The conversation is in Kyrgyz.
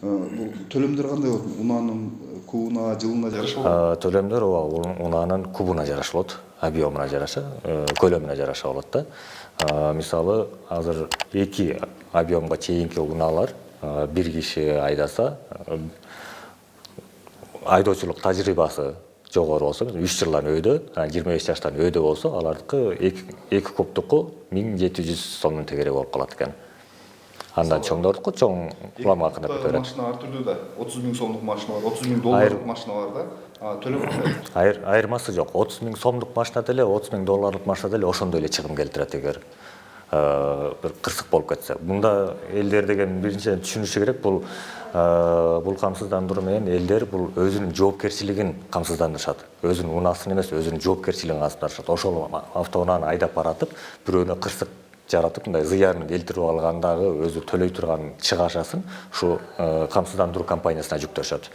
Бул төлөмдөр кандай болот? Унаанын кубуна, жылына жараша болот? Төлөмдөр унаанын кубуна жараша болот, объемуна жараша, көлөмүнө жараша болот да. Мисалы азыр 2 объемга чейинки унаалар бир киши айдаса, айдоочулук тажрыйбасы жогору болсо, 3 жылдан өйдө, 25 жаштан өйдө болсо, алардыкы 2 кубтуку 1700 сомдун тегереги болуп калат экен. Андан чоңдордуку чоң улам акында көтөрөт. Машина ар түрдүү да. 30 000 сомдук машина бар, 30 000 долларлык машина бар да. Төлөм кандай? Айырмасы жок. 30 000 сомдук машина деле, 30 000 долларлык машина деле ошондой эле чыгым келтирет эгер bir кырсык болуп кетсе. Мында элдер деген биринчиден түшүнүшү керек, бул камсыздандыруу менен элдер бул өзүнүн жоопкерчилигин камсыздандырышат. Өзүнүн унасын эмес, өзүнүн жоопкерчилигин камсыздандырышат. Ошол автоунааны айдап баратып, бирөөнө кырсык жаратып, мындай зыянын келтирип алгандагы өзү төлөй турган чыгашасын ушу камсыздандыруу компаниясына жүктөшөт.